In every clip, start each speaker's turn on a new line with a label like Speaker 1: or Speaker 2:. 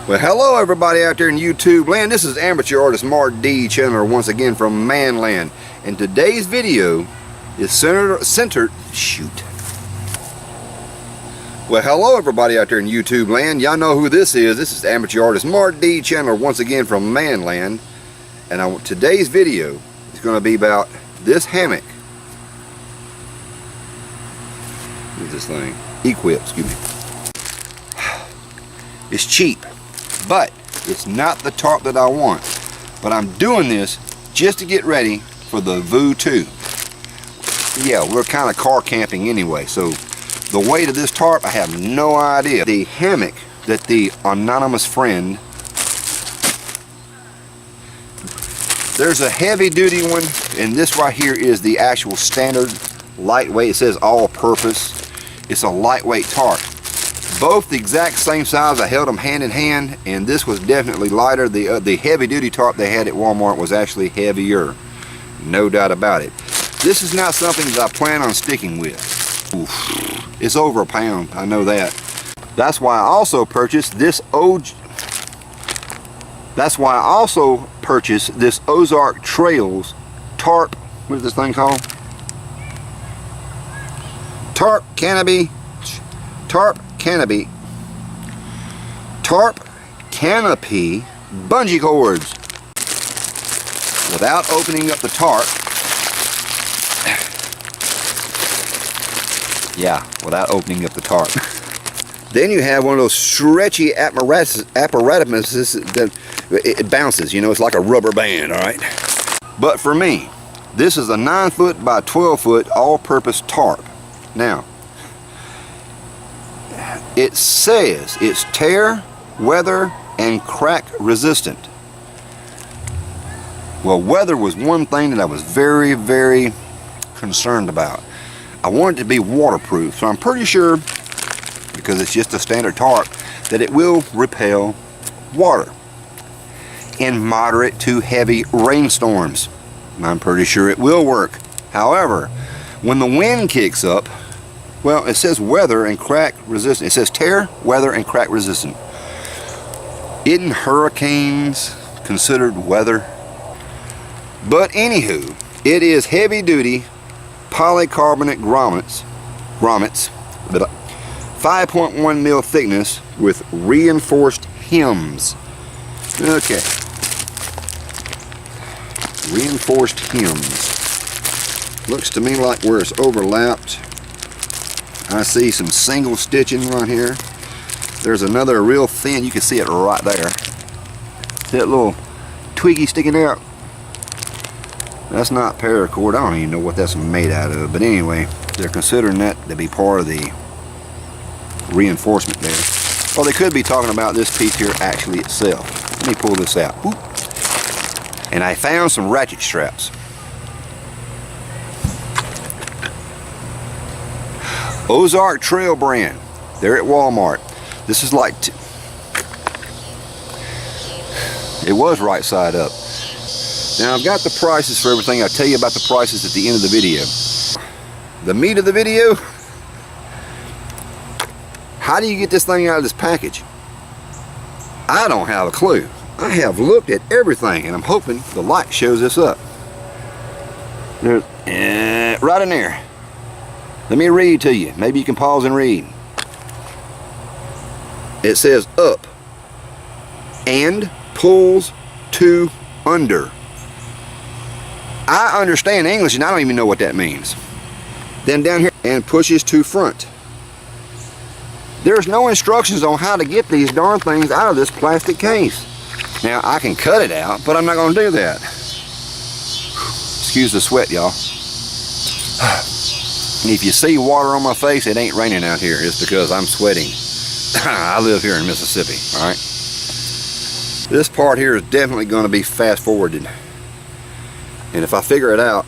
Speaker 1: Well, hello everybody out there in YouTube land. This is amateur artist Mark D. Chandler once again from Manland, and today's video is centered. Well, hello everybody out there in YouTube land. Y'all know who this is. This is amateur artist Mark D. Chandler once again from Manland, and today's video is going to be about this hammock. What is this thing? Equip, excuse me. It's cheap, but it's not the tarp that I want. But I'm doing this just to get ready for the VU 2. Yeah, we're kind of car camping anyway, so the weight of this tarp, I have no idea. The hammock that the anonymous friend, there's a heavy duty one, and this right here is the actual standard lightweight. It says all purpose. It's a lightweight tarp. Both the exact same size. I held them hand in hand, and this was definitely lighter. The heavy duty tarp they had at Walmart was actually heavier, no doubt about it. This is not something that I plan on sticking with. Oof. It's over a pound, I know that. That's why I also purchased this Ozark Trails tarp. What is this thing called? Tarp canopy bungee cords. Without opening up the tarp, without opening up the tarp. Then you have one of those stretchy apparatuses that it bounces, you know, it's like a rubber band, alright? But for me, this is a 9-foot by 12-foot all-purpose tarp. Now, it says it's tear, weather, and crack resistant. Well, weather was one thing that I was very, very concerned about. I want it to be waterproof, so I'm pretty sure, because it's just a standard tarp, that it will repel water in moderate to heavy rainstorms. I'm pretty sure it will work. However, when the wind kicks up, well, it says weather and crack resistant. It says tear, weather, and crack resistant. Isn't hurricanes considered weather? But anywho, it is heavy duty polycarbonate grommets, 5.1 mil thickness with reinforced hems. Okay. Reinforced hems. Looks to me like where it's overlapped, I see some single stitching right here. There's another real thin, you can see it right there. That little twiggy sticking out. That's not paracord. I don't even know what that's made out of. But anyway, they're considering that to be part of the reinforcement there. Well, they could be talking about this piece here actually itself. Let me pull this out. Oop. And I found some ratchet straps. Ozark Trail brand. They're at Walmart. This is like, it was right side up. Now I've got the prices for everything. I'll tell you about the prices at the end of the video. The meat of the video, how do you get this thing out of this package? I don't have a clue. I have looked at everything, and I'm hoping the light shows this up. There's, right in there. Let me read to you. Maybe you can pause and read. It says up and pulls to under. I understand English and I don't even know what that means. Then down here, and pushes to front. There's no instructions on how to get these darn things out of this plastic case. Now I can cut it out, but I'm not going to do that. Excuse the sweat, y'all. If you see water on my face, it ain't raining out here. It's because I'm sweating. I live here in Mississippi, alright? This part here is definitely going to be fast forwarded. And if I figure it out,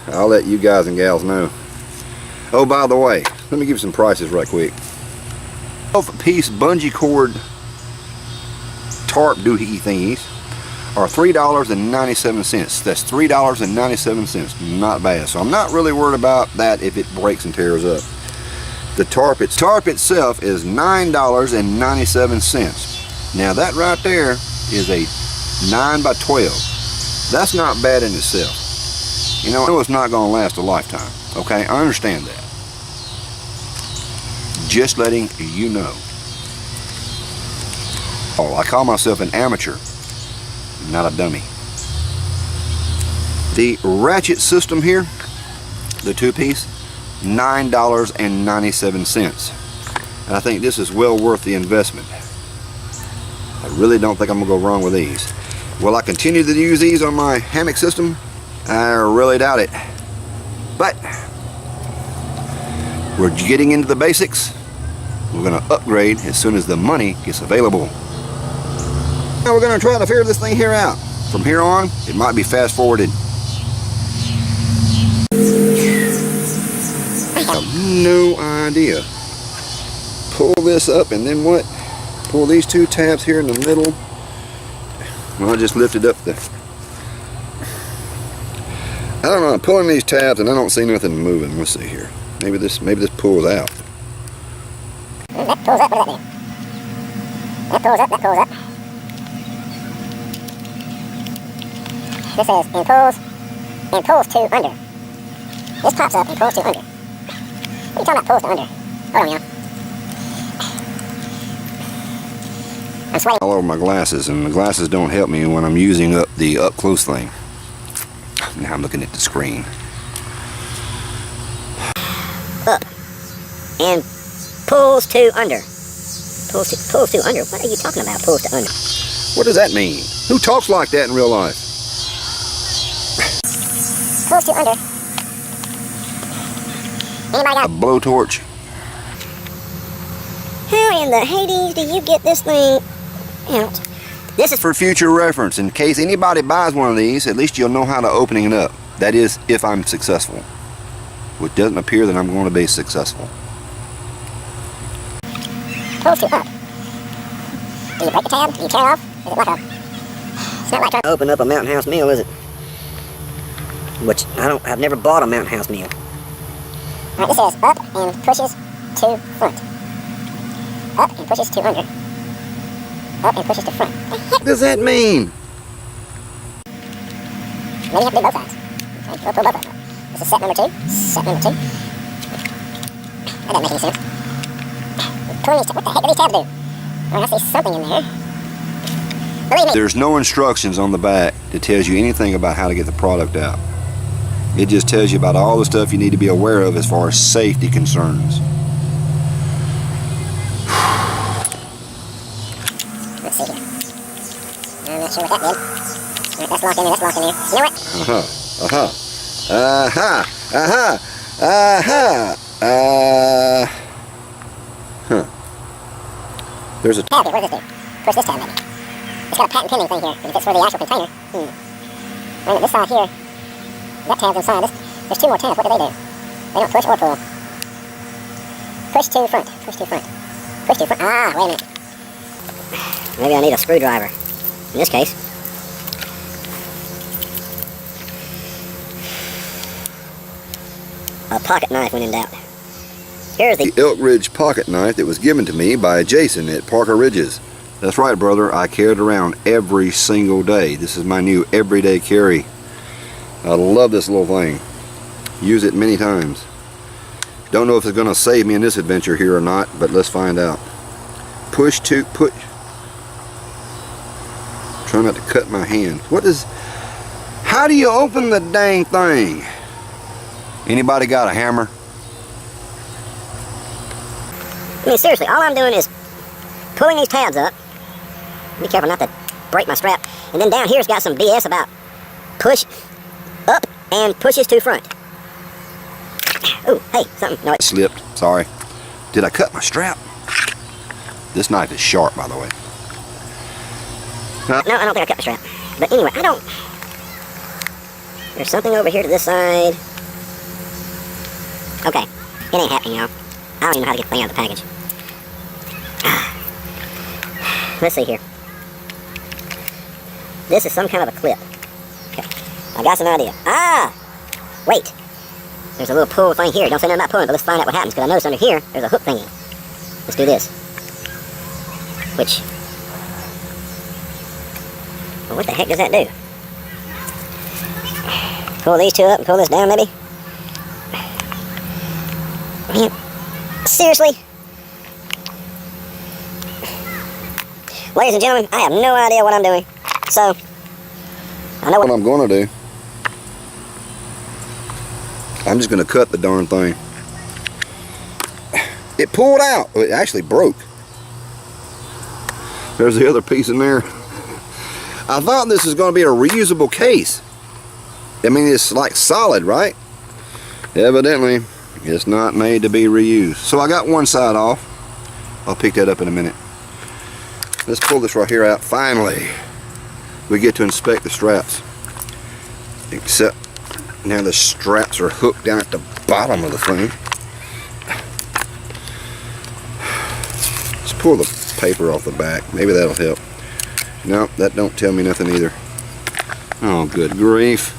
Speaker 1: I'll let you guys and gals know. Oh, by the way, let me give you some prices right quick. 12-piece bungee cord tarp doohickey thingies are $3.97. That's $3.97. Not bad. So I'm not really worried about that if it breaks and tears up. The tarp itself is $9.97. Now that right there is a 9 by 12. That's not bad in itself. You know, I know it's not going to last a lifetime. Okay, I understand that. Just letting you know. Oh, I call myself an amateur, not a dummy. The ratchet system here, the 2-piece, $9.97. And I think this is well worth the investment. I really don't think I'm going to go wrong with these. Will I continue to use these on my hammock system? I really doubt it. But we're getting into the basics. We're going to upgrade as soon as the money gets available. Now we're going to try to figure this thing here out. From here on, it might be fast forwarded. I have no idea. Pull this up and then what? Pull these 2 tabs here in the middle. Well, I just lifted up the... I don't know, I'm pulling these tabs and I don't see nothing moving. Let's see here. Maybe this pulls out.
Speaker 2: That pulls up, what does that mean? That pulls up, that pulls up. This says, and pulls to under. This pops up and pulls to under. What are you talking about, pulls to under? Hold on, y'all. I'm sweating.
Speaker 1: All over my glasses, and the glasses don't help me when I'm using up the up close thing. Now I'm looking at the screen.
Speaker 2: Up. And pulls to under. Pulls to under. What are you talking about, pulls to under?
Speaker 1: What does that mean? Who talks like that in real life?
Speaker 2: Pulls to under. Anybody got
Speaker 1: a blowtorch?
Speaker 2: How in the Hades do you get this thing out?
Speaker 1: This is for future reference. In case anybody buys one of these, at least you'll know how to open it up. That is, if I'm successful. Which doesn't appear that I'm going to be successful.
Speaker 2: Pulls to up. Do you break the tab? Do you tear it off? Is it like a... It's not like trying to open up a Mountain House meal, is it? Which, I've never bought a Mountain House meal. Alright, this says up and pushes to front. Up and pushes to under. Up and pushes to front.
Speaker 1: What does that mean?
Speaker 2: Maybe you have to do both sides. Okay, we'll pull both of them. This is set number 2. Set number 2. That doesn't make any sense. Pulling these what the heck do these tabs do? Oh, I see something in there. Believe me.
Speaker 1: There's no instructions on the back that tells you anything about how to get the product out. It just tells you about all the stuff you need to be aware of as far as safety concerns.
Speaker 2: Let's see here. I'm not sure what that did. Alright, that's locked in there, that's locked in there. You know what?
Speaker 1: There's a
Speaker 2: tab here, what does this do? Push this tab maybe. It's got a patent pending thing here. If it's for the actual container. Wait a minute, this side here. That tab's inside. There's 2 more tabs. What do? They don't push or pull. Push to front. Push to front. Push to front. Ah, wait a minute. Maybe I need a screwdriver. In this case. A pocket knife when in doubt. Here's the
Speaker 1: Elk Ridge pocket knife that was given to me by Jason at Parker Ridges. That's right, brother. I carry it around every single day. This is my new everyday carry. I love this little thing. Use it many times. Don't know if it's going to save me in this adventure here or not, but let's find out. Push to put. Try not to cut my hand. What is? How do you open the dang thing? Anybody got a hammer?
Speaker 2: I mean, seriously, all I'm doing is pulling these tabs up. Be careful not to break my strap. And then down here's got some BS about push up and pushes to front. Ooh, hey, something. No,
Speaker 1: it slipped. Sorry. Did I cut my strap? This knife is sharp, by the way.
Speaker 2: No, I don't think I cut my strap. But anyway, I don't... There's something over here to this side. Okay, it ain't happening, y'all. I don't even know how to get the thing out of the package. Let's see here. This is some kind of a clip. Okay, I got some idea. Ah! Wait. There's a little pull thing here. Don't say nothing about pulling, but let's find out what happens. Because I noticed under here, there's a hook thingy. Let's do this. Which Well, what the heck does that do? Pull these two up and pull this down, maybe? Man, seriously? Ladies and gentlemen, I have no idea what I'm doing. So, I know
Speaker 1: what I'm going to do. I'm just going to cut the darn thing. It pulled out. It actually broke. There's the other piece in there. I thought this was going to be a reusable case. I mean, it's like solid, right? Evidently, it's not made to be reused. So I got one side off. I'll pick that up in a minute. Let's pull this right here out. Finally, we get to inspect the straps. Except now the straps are hooked down at the bottom of the thing. Let's pull the paper off the back. Maybe that'll help. No, that don't tell me nothing either. Oh, good grief.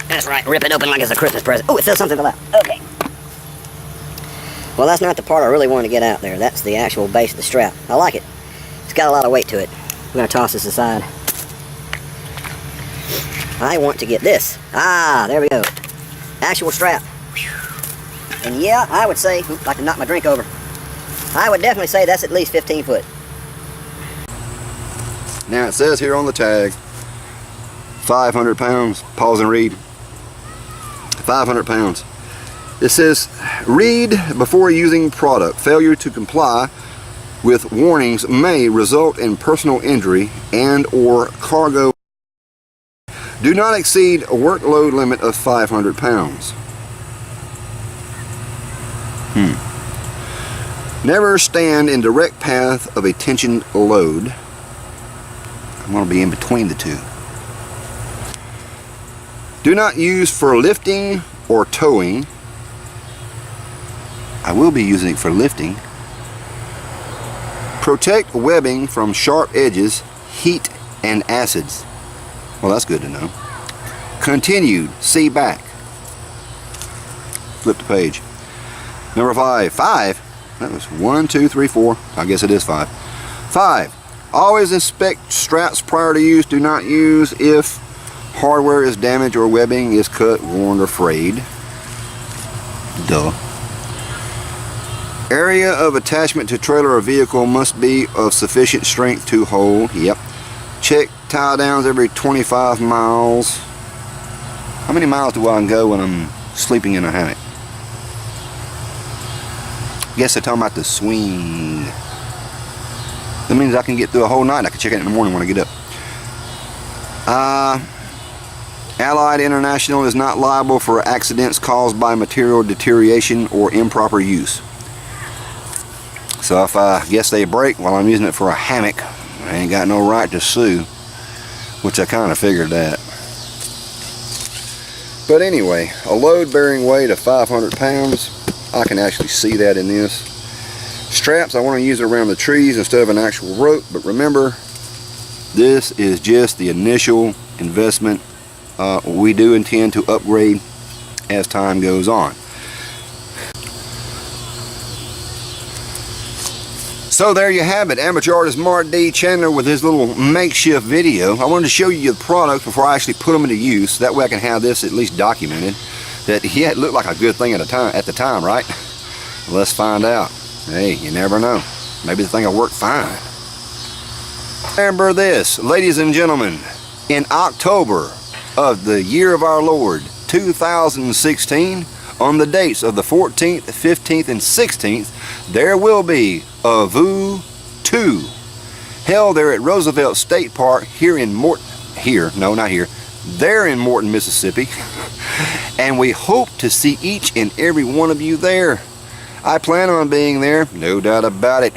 Speaker 2: That's right, rip it open like it's a Christmas present. Oh, it feels something fell out. Okay. Well, that's not the part I really wanted to get out there. That's the actual base of the strap. I like it. It's got a lot of weight to it. I'm going to toss this aside. I want to get this. Ah, there we go. Actual strap. And yeah, I would say, oops, like to knock my drink over. I would definitely say that's at least 15 foot.
Speaker 1: Now it says here on the tag, 500 pounds. Pause and read. 500 pounds. It says, read before using product. Failure to comply with warnings may result in personal injury and or cargo. Do not exceed a workload limit of 500 pounds. Never stand in direct path of a tension load. I'm going to be in between the two. Do not use for lifting or towing. I will be using it for lifting. Protect webbing from sharp edges, heat, and acids. Well, that's good to know. Continued, see back. Flip the page. Number 5. 5? That was 1, 2, 3, 4. I guess it is 5. 5. Always inspect straps prior to use. Do not use if hardware is damaged or webbing is cut, worn, or frayed. Duh. Area of attachment to trailer or vehicle must be of sufficient strength to hold. Yep. Check tie downs every 25 miles. How many miles do I go when I'm sleeping in a hammock? Guess they're talking about the swing. That means I can get through a whole night. I can check it in the morning when I get up. Allied International is not liable for accidents caused by material deterioration or improper use. So if I guess they break while I'm using it for a hammock, I ain't got no right to sue, which I kind of figured that. But anyway, a load bearing weight of 500 pounds. I can actually see that in this. Straps, I want to use it around the trees instead of an actual rope, but remember, this is just the initial investment. We do intend to upgrade as time goes on. So there you have it, amateur artist Mark D. Chandler with his little makeshift video. I wanted to show you the product before I actually put them into use. That way I can have this at least documented. That yeah, it looked like a good thing at the time, right? Let's find out. Hey, you never know. Maybe the thing will work fine. Remember this, ladies and gentlemen, in October of the year of our Lord 2016, on the dates of the 14th, 15th, and 16th, there will be a VOO 2 held there at Roosevelt State Park here in there in Morton, Mississippi. And we hope to see each and every one of you there. I plan on being there, no doubt about it.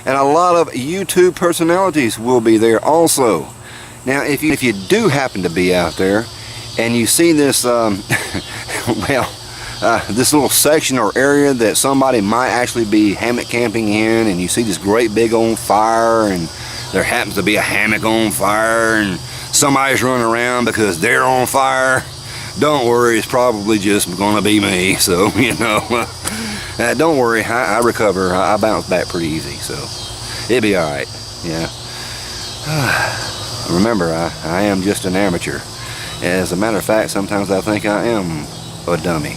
Speaker 1: And a lot of YouTube personalities will be there also. Now, if you do happen to be out there and you see this, this little section or area that somebody might actually be hammock camping in, and you see this great big on fire, and there happens to be a hammock on fire, and somebody's running around because they're on fire, don't worry, it's probably just gonna be me. So, you know, Don't worry, I recover. I bounce back pretty easy, so it'll be alright. Yeah. Remember, I am just an amateur. As a matter of fact, sometimes I think I am a dummy.